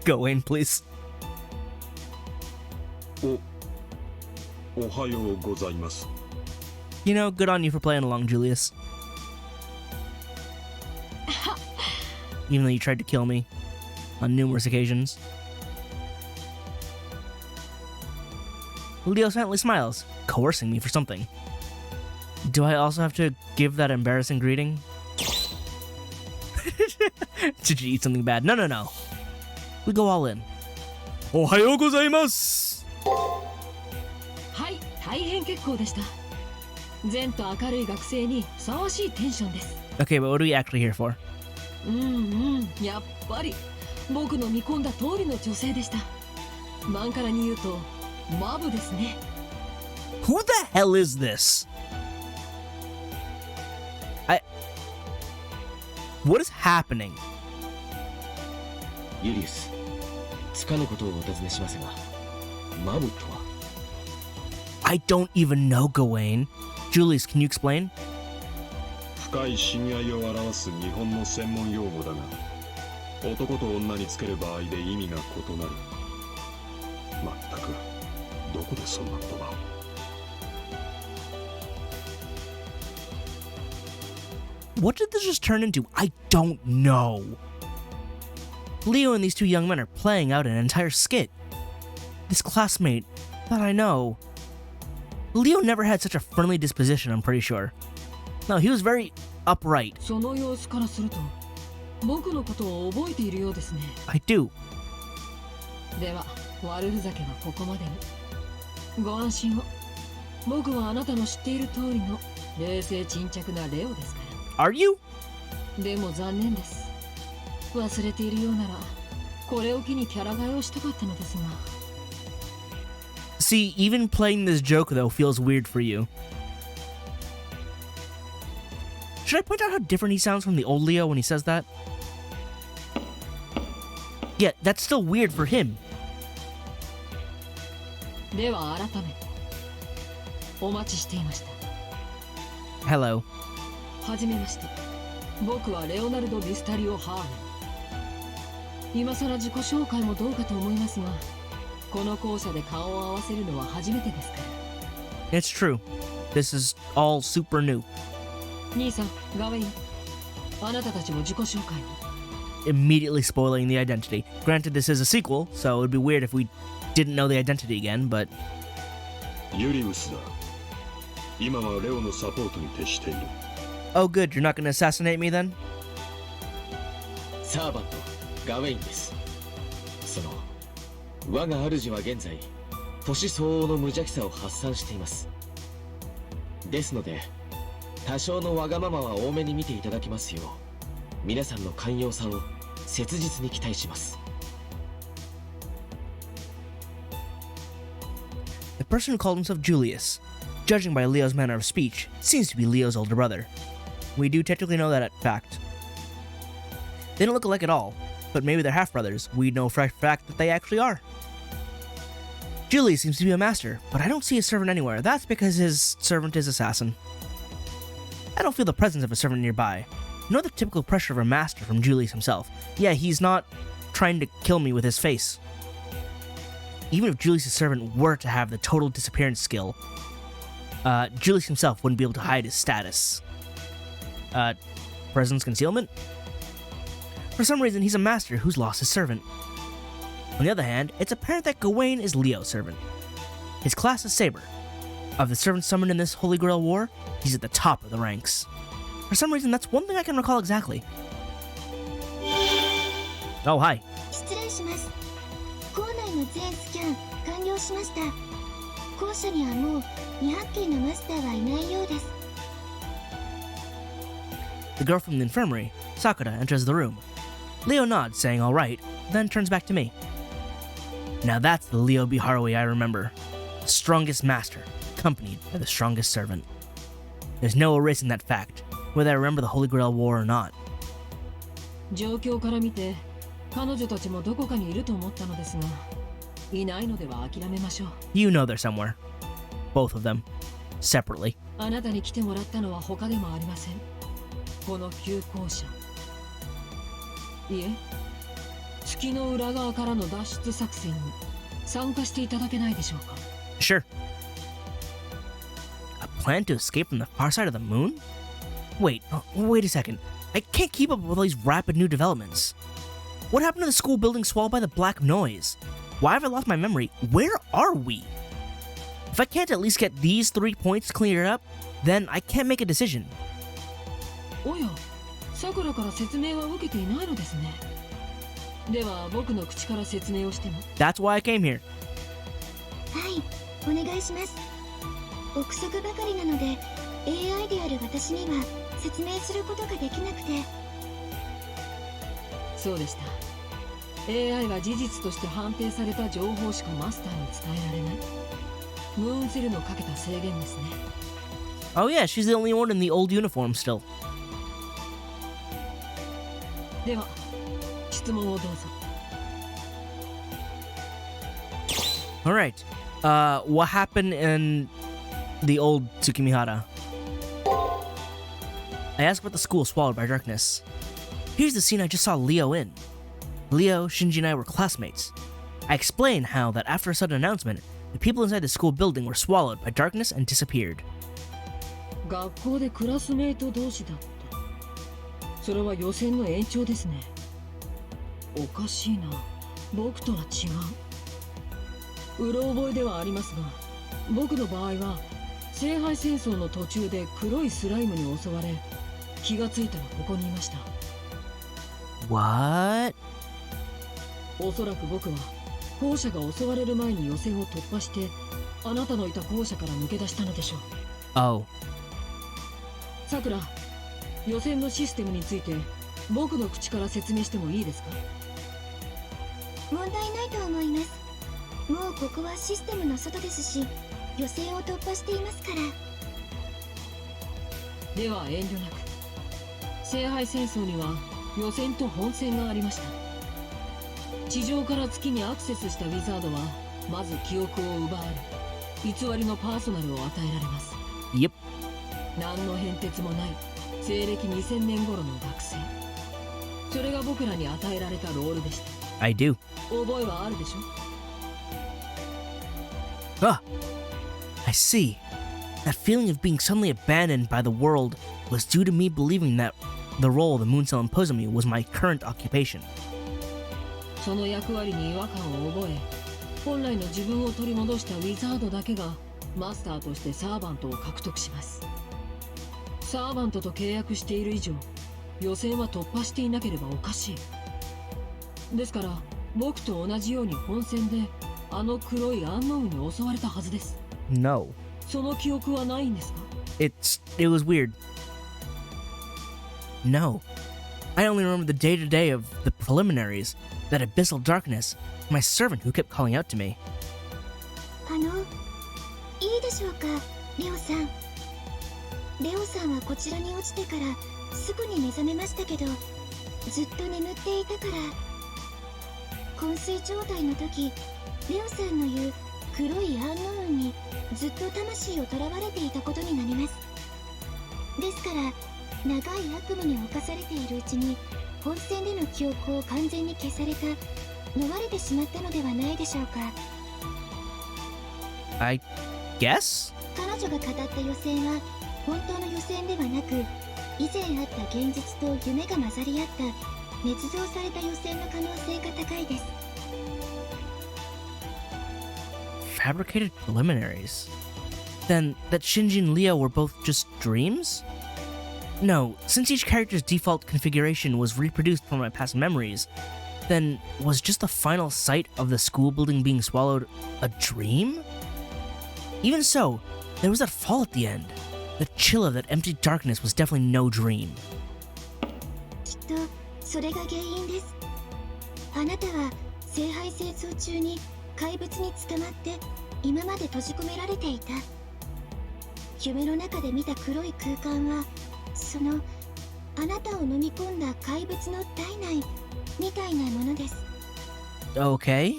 Speaker 2: Go in, please.
Speaker 3: おはようございます。
Speaker 2: You know, good on you for playing along, Julius. Even though you tried to kill me on numerous occasions. Leo silently smiles, coercing me for something. Do I also have to give that embarrassing greeting? Did you eat something bad? No, no, no. We go all in. Ohayou gozaimasu!
Speaker 5: はい、大変結構でした。善と明るい学生にふさわしいテンションです。
Speaker 2: Okay, but what are we actually here for?
Speaker 5: やっぱり僕の見込んだ通りの女性でした。マンカラに言うとマブですね。
Speaker 2: Who the hell is this? What is happening?
Speaker 6: ユリウス、つかぬことをお尋ねしますが、マブとは
Speaker 2: I don't even know, Gawain. Julius, can you explain?
Speaker 3: 深い親愛を表す日本の専門用語だが、男と女につける場合で意味が異なる。まったく、どこでそんな言葉を。
Speaker 2: What did this just turn into? I don't know. Leo and these two young men are playing out an entire skit. This classmate that I know. Leo never had such a friendly disposition, I'm pretty sure. No, he was very upright.
Speaker 5: その様子からすると僕のことを覚えているようですね。
Speaker 2: I do.
Speaker 5: では悪ふざけはここまでに。ご安心を。僕はあなたの知っている通りの冷静沈着なレオですか
Speaker 2: Are you?
Speaker 5: ら。でも残念です。忘れているようならこれを機にキャラ替えをしたかったのですが。
Speaker 2: See, even playing this joke though feels weird for you. Should I point out how different he sounds from the old Leo when he says that? Yeah, that's still weird for him.
Speaker 5: では改めてお待ちしていました。
Speaker 2: Hello.
Speaker 5: はじめまして。僕はレオナルド・ビスタリオ・ハーレン。今さら自己紹介もどうかと思いますが、この校舎で顔を合わせるのは初めてですから。
Speaker 2: It's true. This is all super new.
Speaker 5: 兄さん、ガウェイン。あなたたちも自己紹介を。
Speaker 2: Immediately spoiling the identity. Granted, this is a sequel, so it would be weird if we didn't know the identity again, but...
Speaker 3: ユリウスだ。今はレオのサポートに徹している。
Speaker 2: Oh good, you're not gonna assassinate me then?
Speaker 6: サーバントガウェインです。その我が主は現在年相応の無邪気さを発散しています。ですので多少のわがままは多めに見ていただきますよう皆さんの寛容さを切実に期待します。
Speaker 2: The person who called himself Julius, judging by Leo's manner of speech, seems to be Leo's older brother. We do technically know that fact. They don't look alike at all, but maybe they're half-brothers. We know for a fact that they actually are. Julius seems to be a master, but I don't see a servant anywhere. That's because his servant is assassin. I don't feel the presence of a servant nearby, nor the typical pressure of a master from Julius himself. Yeah, he's not trying to kill me with his face. Even if Julius' servant were to have the total disappearance skill, Julius himself wouldn't be able to hide his status. Presence concealment? For some reason, he's a master who's lost his servant. On the other hand, it's apparent that Gawain is Leo's servant. His class is Saber. Of the servants summoned in this Holy Grail War, he's at the top of the ranks. For some reason, that's one thing I can recall exactly. Oh, hi.
Speaker 4: 失礼します。校内の全スキャン完了しました。校舎にはもう2ハッキーのマスターはいないようです。
Speaker 2: The girl from the infirmary, Sakura, enters the room. Leo nods, saying all right, then turns back to me. Now that's the Leo B. Haraway I remember. The strongest master, accompanied by the strongest servant. There's no erasing that fact, whether I remember the Holy Grail War or not.
Speaker 5: 状況から見て彼女たちもどこかにいると思ったのですが、いないのでは諦めましょう。
Speaker 2: You know they're somewhere. Both of them. Separately.
Speaker 5: あなたに来てもらったのは他でもありません。この旧校舎。いえ、月の裏側からの脱出作戦に参加していただけないでしょうか。
Speaker 2: Sure. A plan to escape from the far side of the moon? Wait a second. I can't keep up with all these rapid new developments. What happened to the school building swallowed by the black noise? Why have I lost my memory? Where are we? If I can't at least get these 3 points cleared up, then I can't make a decision.
Speaker 5: おや、さくらから説明は受けていないのですね。では僕の口から説明をしても。
Speaker 2: That's why I came here.
Speaker 4: はい、お願いします。憶測ばかりなので AI である私には説明することができなくて。
Speaker 5: そうでした。AI は事実として判定された情報しかマスターに伝えられない。ムーンセルのかけた制限ですね。
Speaker 2: Oh yeah, she's the only one in the old uniform still.
Speaker 5: では質問をどうぞ。
Speaker 2: Alright. What happened in the old Tsukimihara? I asked about the school swallowed by darkness. Here's the scene I just saw Leo in. Leo, Shinji, and I were classmates. I explained how that after a sudden announcement, the people inside the school building were swallowed by darkness and disappeared.
Speaker 5: 学校でクラスメイト同士だった。それは予選の延長ですね。おかしいな。僕とは違う。うろ覚えではありますが、僕の場合は聖杯戦争の途中で黒いスライムに襲われ、気がついたらここにいました。
Speaker 2: What?
Speaker 5: おそらく僕は校舎が襲われる前に予選を突破して、あなたのいた校舎から抜け出したのでしょう。
Speaker 2: Oh.
Speaker 5: さくら、予選のシステムについて僕の口から説明してもいいですか？
Speaker 4: 問題ないと思います。もうここはシステムの外ですし、予選を突破していますから。
Speaker 5: では遠慮なく。聖杯戦争には予選と本戦がありました。地上から月にアクセスしたウィザードはまず記憶を奪われ、偽りのパーソナルを与えられます。
Speaker 2: Yep.
Speaker 5: 何の変哲もない西暦2000年頃の学生。それが僕らに与えられたロールでした。
Speaker 2: I do.
Speaker 5: 覚えはあるでしょ？
Speaker 2: Ah, I see. That feeling of being suddenly abandoned by the world was due to me believing that the role the moon cell imposed on me was my current occupation.
Speaker 5: その役割に違和感を覚え、本来の自分を取り戻したウィザードだけがマスターとしてサーバントを獲得します。サーバントと契約している以上、予選は突破していなければおかしい。ですから僕と同じように本戦であの黒いアンノウンに襲われたはずです。
Speaker 2: No.
Speaker 5: その記憶はないんですか？
Speaker 2: It was weird. No. I only remember the day-to-day of the preliminaries, that abyssal darkness, my servant who kept calling out to me.
Speaker 4: いいでしょうか、レオさん。レオさんはこちらに落ちてからすぐに目覚めましたけど、ずっと眠っていたから。昏睡状態の時、レオさんの言う黒いアンノウンにずっと魂を囚われていたことになります。ですから長い悪夢に侵されているうちに本戦での記憶を完全に消された、逃れてしまったのではないでしょうか。
Speaker 2: I guess?
Speaker 4: 彼女が語った予選は本当の予選ではなく、以前あった現実と夢が混ざり合った捏造された予選の可能性が高いです。
Speaker 2: Fabricated preliminaries? Then that Shinji and Leo were both just dreams? No, since each character's default configuration was reproduced from my past memories, then was just the final sight of the school building being swallowed a dream? Even so, there was that fall at the end. The chill of that empty darkness was definitely no dream.
Speaker 4: きっとそれが原因です。あなたは聖杯戦争中に怪物に捕まって今まで閉じ込められていた。夢の中で見た黒い空間は、そのあなたを飲み込んだ怪物の体内みたいなものです。
Speaker 2: Okay.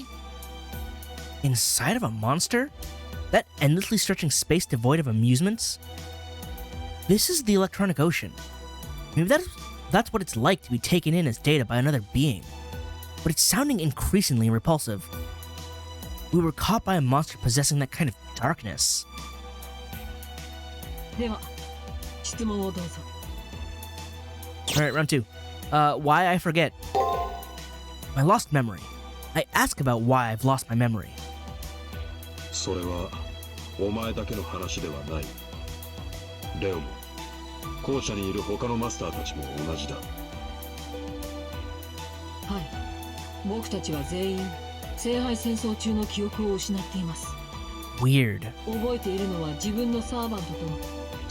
Speaker 2: Inside of a monster? That endlessly stretching space devoid of amusements? This is the electronic ocean. Maybe that's what it's like to be taken in as data by another being. But it's sounding increasingly repulsive. We were caught by a monster possessing that kind of darkness.
Speaker 5: では質問をどうぞ。
Speaker 2: Alright, round two. Why I forget. My lost memory. I ask about why I've lost my memory.
Speaker 3: それはお前だけの話ではない。レオも校舎にいる他のマスターたちも同じだ。
Speaker 5: はい、僕たちは全員聖杯戦争中の記憶を失っています。
Speaker 2: Weird.
Speaker 5: 覚えているのは自分のサーバント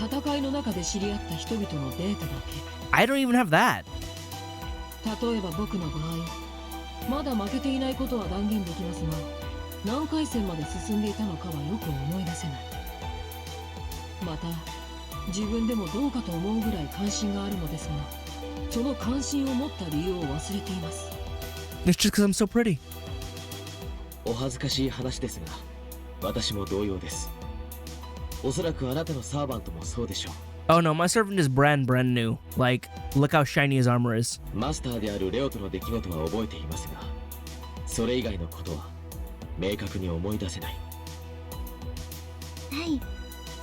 Speaker 5: と戦いの中で知り合った人々のデータだ
Speaker 2: I don't even have that.
Speaker 5: け。例えば僕の場合、まだ負けていないことは断言できますが、何回戦まで進んでいたのかはよく思い出せない。また自分でもどうかと思うぐらい関心があるのですが、その関心を持った理由を忘れています。
Speaker 2: It's just because I'm so pretty.
Speaker 6: お恥ずかしい話ですが、私も同様です。おそらくあなたのサーバントもそうでしょう。
Speaker 2: Oh no, my servant is brand new. Like, look how shiny his armor is.
Speaker 6: マスターであるレオとの出来事は覚えていますが、それ以外のことは明確に思い出せない。
Speaker 4: はい、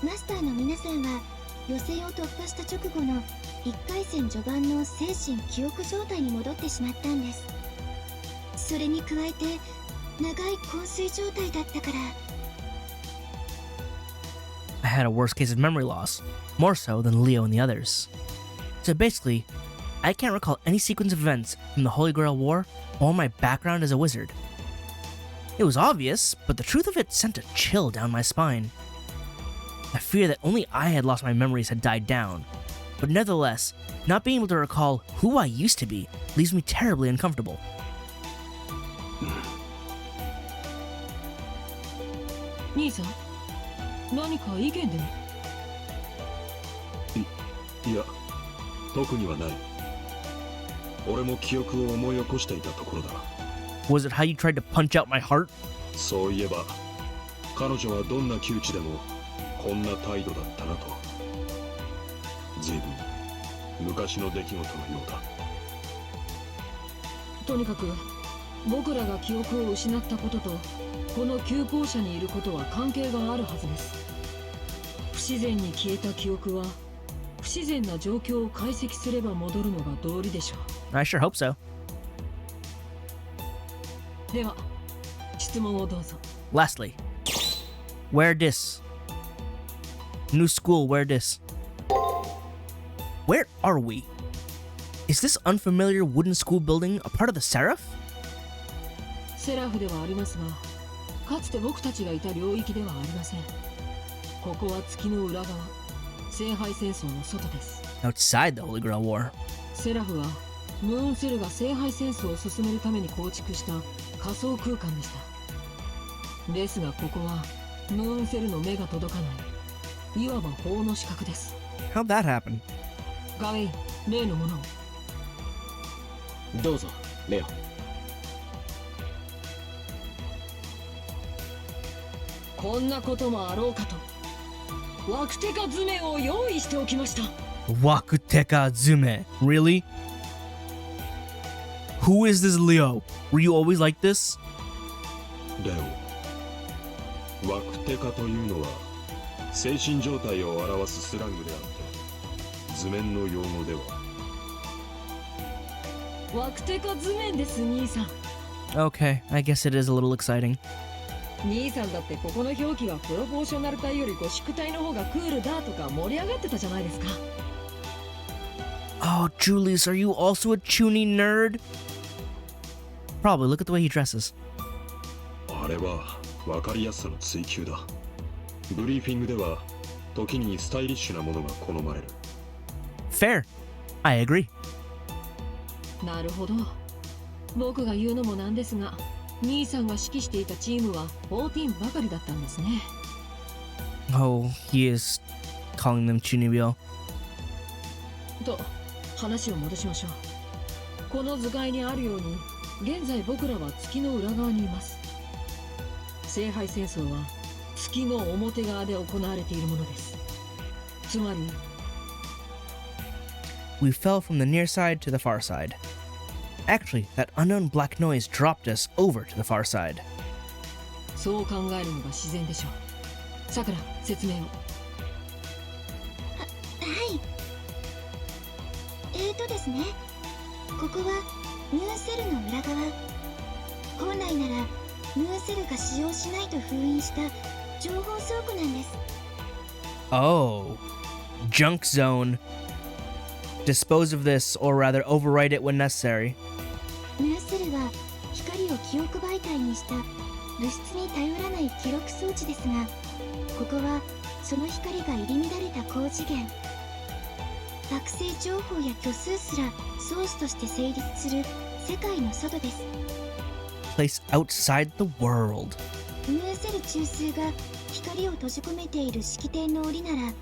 Speaker 4: マスターの皆さんは予選を突破した直後の1回戦序盤の精神記憶状態に戻ってしまったんです。それに加えて長い昏睡状態だったから。
Speaker 2: I had a worse case of memory loss, more so than Leo and the others. So basically, I can't recall any sequence of events from the Holy Grail War or my background as a wizard. It was obvious, but the truth of it sent a chill down my spine. I fear that only I had lost my memories had died down, but nevertheless, not being able to recall who I used to be leaves me terribly uncomfortable.
Speaker 5: 兄さん、何か意見でも？
Speaker 3: いや、特にはない。俺も記憶を思い起こしていたところだ。
Speaker 2: Was it how you tried to punch out my heart?
Speaker 3: そういえば、彼女はどんな窮地でもこんな態度だったなと。随分昔の出来事のようだ。
Speaker 5: とにかく僕らが記憶を失ったこととこの旧校舎にいることは関係があるはずです。不自然に消えた記憶は不自然な状況を解析すれば戻るのが道理でしょう。
Speaker 2: I sure hope so.
Speaker 5: では質問をどうぞ。
Speaker 2: Lastly, where this? New school, where this? Where are we? Is this unfamiliar wooden school building a part of the Seraph?
Speaker 5: セラフではありますが、かつて僕たちがいた領域ではありません。ここは月の裏側、聖杯戦争の外です。
Speaker 2: Outside the Holy Grail War.
Speaker 5: セラフはムーンセルが聖杯戦争を進めるために構築した仮想空間でした。ですがここはムーンセルの目が届かないいわば法の死角です。
Speaker 2: How'd that happen?
Speaker 5: ガウェイ、例のものを。
Speaker 6: どうぞレオ。
Speaker 5: こんなこともあろうかとワクテカ図面を用意しておきました。
Speaker 2: Wakuteka Zume. Really? Who is this Leo? Were you always like this?
Speaker 3: レオ、ワクテカというのは精神状態を表すスラングであって図面の用語では。
Speaker 5: ワクテカ図面です兄さん。
Speaker 2: Okay, I guess it is a little exciting.
Speaker 5: 兄さんだってここの表記はプロポーショナル体よりゴシック体の方がクールだとか盛り上がってたじゃないですか。
Speaker 2: Oh, Julius, are you also a Chuny nerd? Probably. Look at the way he dresses.
Speaker 3: あれは分かりやすさの追求だ。ブリーフィングでは時にスタイリッシュなものが好まれる。
Speaker 2: Fair. I agree.
Speaker 5: なるほど。僕が言うのもなんですが、兄さんが指揮していたチームは14ばかりだったんですね。
Speaker 2: Oh, he is calling them Chunibyo.
Speaker 5: と話を戻しましょう。この図解にあるように現在僕らは月の裏側にいます。聖杯戦争は月の表側で行われているものです。つまり
Speaker 2: We fell from the near side to the far side. Actually, that unknown black noise dropped us over to the far side.
Speaker 5: そう考えるのが自然でしょう。さくら、説明を。
Speaker 4: はい。ですね、ここはムーンセルの裏側。本来ならムーンセルが使用しないと封印した情報倉庫なんです。
Speaker 2: Oh, junk zone. Dispose of this, or rather overwrite it when necessary.
Speaker 4: ムーンセルは光を記憶媒体にした物質に頼らない記録装置ですが、ここはその光が入り乱れた高次元。惑星情報や虚数すらソースとして成立する世界の外です。
Speaker 2: Place outside the world.
Speaker 4: ムーンセル中枢が光を閉じ込めている式典の檻なら、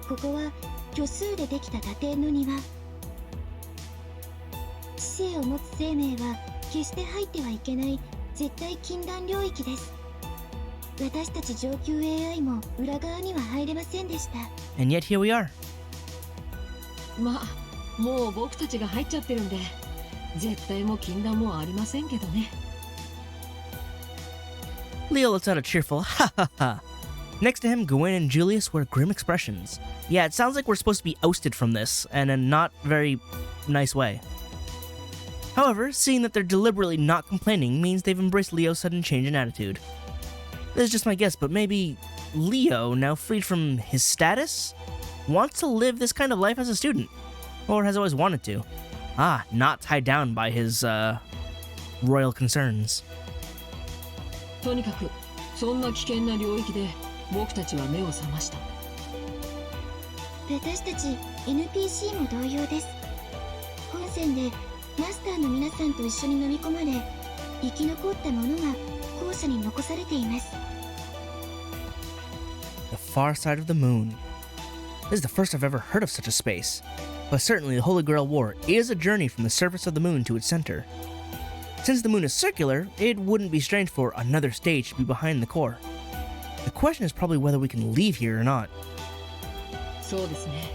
Speaker 4: ここは虚数でできた打点の庭。知性を持つ生命は決して入ってはいけない絶対禁断領域です。私たち上級 AI も裏側には入れませんでした。
Speaker 2: And yet here we are.
Speaker 5: まあ、もう僕たちが入っちゃってるんで、絶対も禁断もありませんけどね。
Speaker 2: Leo lets out a cheerful ha ha ha. Next to him, Gawain and Julius wear grim expressions. Yeah, it sounds like we're supposed to be ousted from this, and in a not very nice way. However, seeing that they're deliberately not complaining means they've embraced Leo's sudden change in attitude. This is just my guess, but maybe Leo, now freed from his status, wants to live this kind of life as a student, or has always wanted to. Not tied down by his, royal concerns.
Speaker 5: とにかくそんな危険な領域で僕たちは目を覚ました。
Speaker 4: 私たち NPC も同様です。本戦でマスターの皆さんと一緒に飲み込まれ、生き残った者が後者に残されています。
Speaker 2: The far side of the moon. This is the first I've ever heard of such a space, but certainly the Holy Grail War is a journey from the surface of the moon to its center. Since the moon is circular, it wouldn't be strange for another stage to be behind the core. The question is probably whether we can leave here or not.
Speaker 5: そうですね。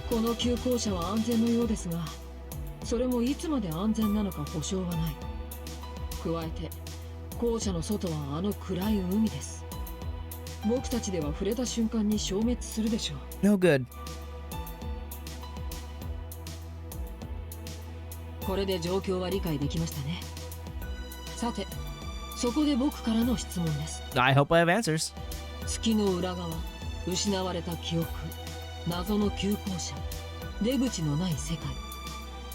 Speaker 5: この急行車は安全のようですが、それもいつまで安全なのか保証はない。加えて、校舎の外はあの暗い海です。僕たちでは触れた瞬間に消滅するでしょう。
Speaker 2: No good.
Speaker 5: これで状況は理解できましたね。さて、そこで僕からの質問です。
Speaker 2: I hope I have answers.
Speaker 5: 月の裏側、失われた記憶、謎の急行車、出口のない世界、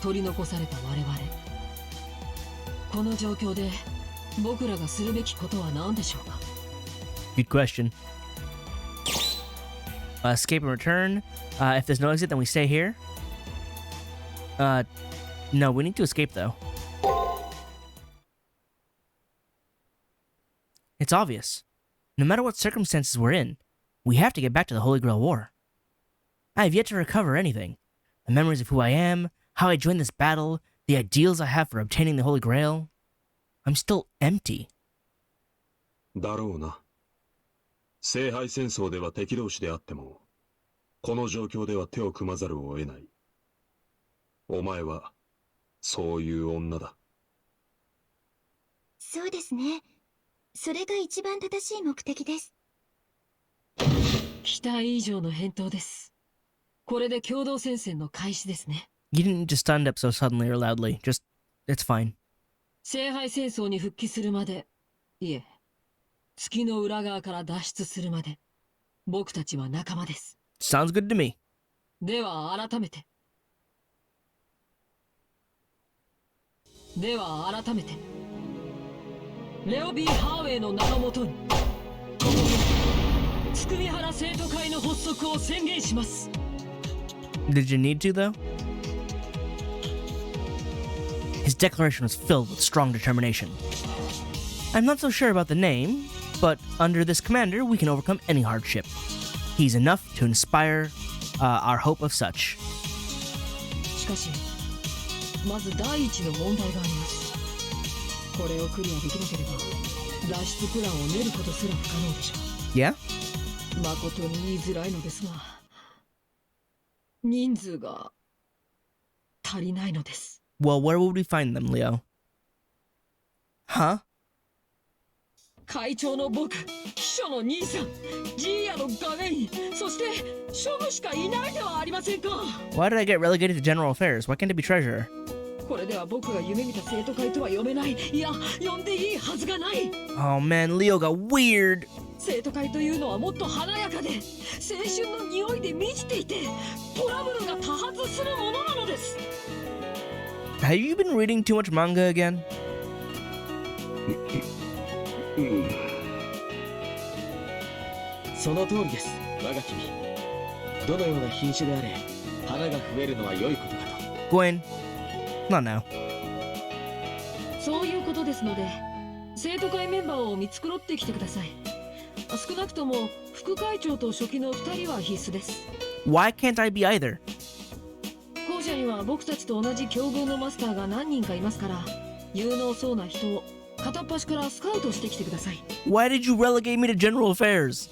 Speaker 5: 取り残された我々。この状況で僕らがするべきことは何でしょうか？
Speaker 2: Good question. Escape and return. If there's no exit, then we stay here. No, we need to escape, though. It's obvious. No matter what circumstances we're in, we have to get back to the Holy Grail War. I have yet to recover anything. The memories of who I am, how I joined this battle, the ideals I have for obtaining the Holy Grail. I'm still empty.
Speaker 7: だろうな。聖杯戦争では敵同士であっても、この状況では手を組まざるを得ない。お前は、そういう女だ。
Speaker 4: そうですね。それが一番正しい目的です。
Speaker 5: 期待以上の返答です。これで共同戦線の開始ですね。
Speaker 2: You didn't just stand up so suddenly or loudly. Just, it's fine.
Speaker 5: 聖杯戦争に復帰するまで、いえ、月の裏側から脱出するまで、僕たちは仲間です。
Speaker 2: Sounds good to me.
Speaker 5: では改めて。レオビー・ハーウェイの名のもとに、ここで、つくみはら生徒会の発足を宣言します。
Speaker 2: Did you need to, though? His declaration was filled with strong determination. I'm not so sure about the name, but under this commander, we can overcome any hardship. He's enough to inspire our hope of such.
Speaker 5: しかし、まず第一の問題があります。これをクリアできなければ、脱出プランを練ることすら不可能でしょう。
Speaker 2: Yeah?
Speaker 5: 誠に言いづらいのですが、人数が足りないのです。
Speaker 2: Well, where would we find them, Leo? Huh?
Speaker 5: 会長の僕、秘書の兄さん、ジーヤのガメイン、そしてショムしかいないではありませんか。
Speaker 2: Why did I get relegated to general affairs? Why can't it be treasurer?
Speaker 5: これでは僕が夢見た生徒会とは読めない。いや、読んでいいはずがない。
Speaker 2: Oh man, Leo got weird.
Speaker 5: 生徒会というのはもっと華やかで、青春の匂いで満ちていて、トラブルが多発するものなのです。
Speaker 2: Have you been reading too much manga again?
Speaker 6: その通りです、我が君。どのような品種であれ、花が増えるのは良いことかと。
Speaker 2: Gwen, not now.
Speaker 5: そういうことですので、生徒会メンバーを見繕ってきてください。少なくとも副会長と書記の2人は必須です。
Speaker 2: Why can't I be either?
Speaker 5: 校舎には僕たちと同じ境遇のマスターが何人かいますから、有能そうな人を片っ端からスカウトしてきてください。
Speaker 2: Why did you relegate me to general affairs?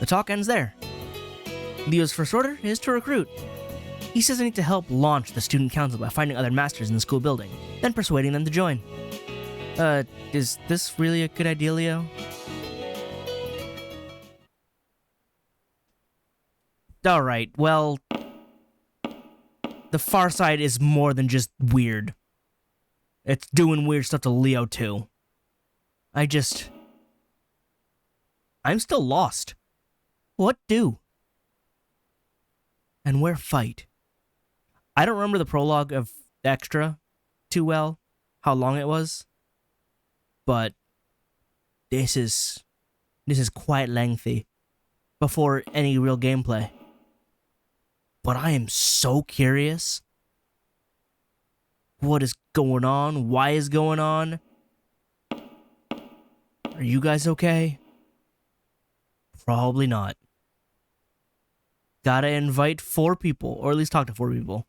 Speaker 2: The talk ends there. Leo's first order is to recruit. He says I need to help launch the student council by finding other masters in the school building, then persuading them to join. Is this really a good idea, Leo? Alright, well... the Far Side is more than just weird. It's doing weird stuff to Leo, too. I'm still lost. What do? And where fight? I don't remember the prologue of Extra too well, how long it was. But this is quite lengthy before any real gameplay. But I am so curious. What is going on? Why is going on? Are you guys okay? Probably not. Gotta invite 4 people, or at least talk to 4 people.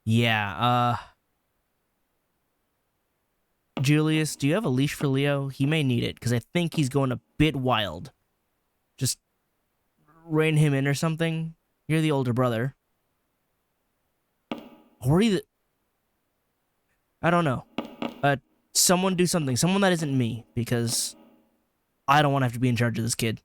Speaker 2: Yeah, Julius, do you have a leash for Leo? He may need it, because I think he's going a bit wild. Just rein him in or something. You're the older brother. Or I don't know. Someone do something. Someone that isn't me, because I don't want to have to be in charge of this kid.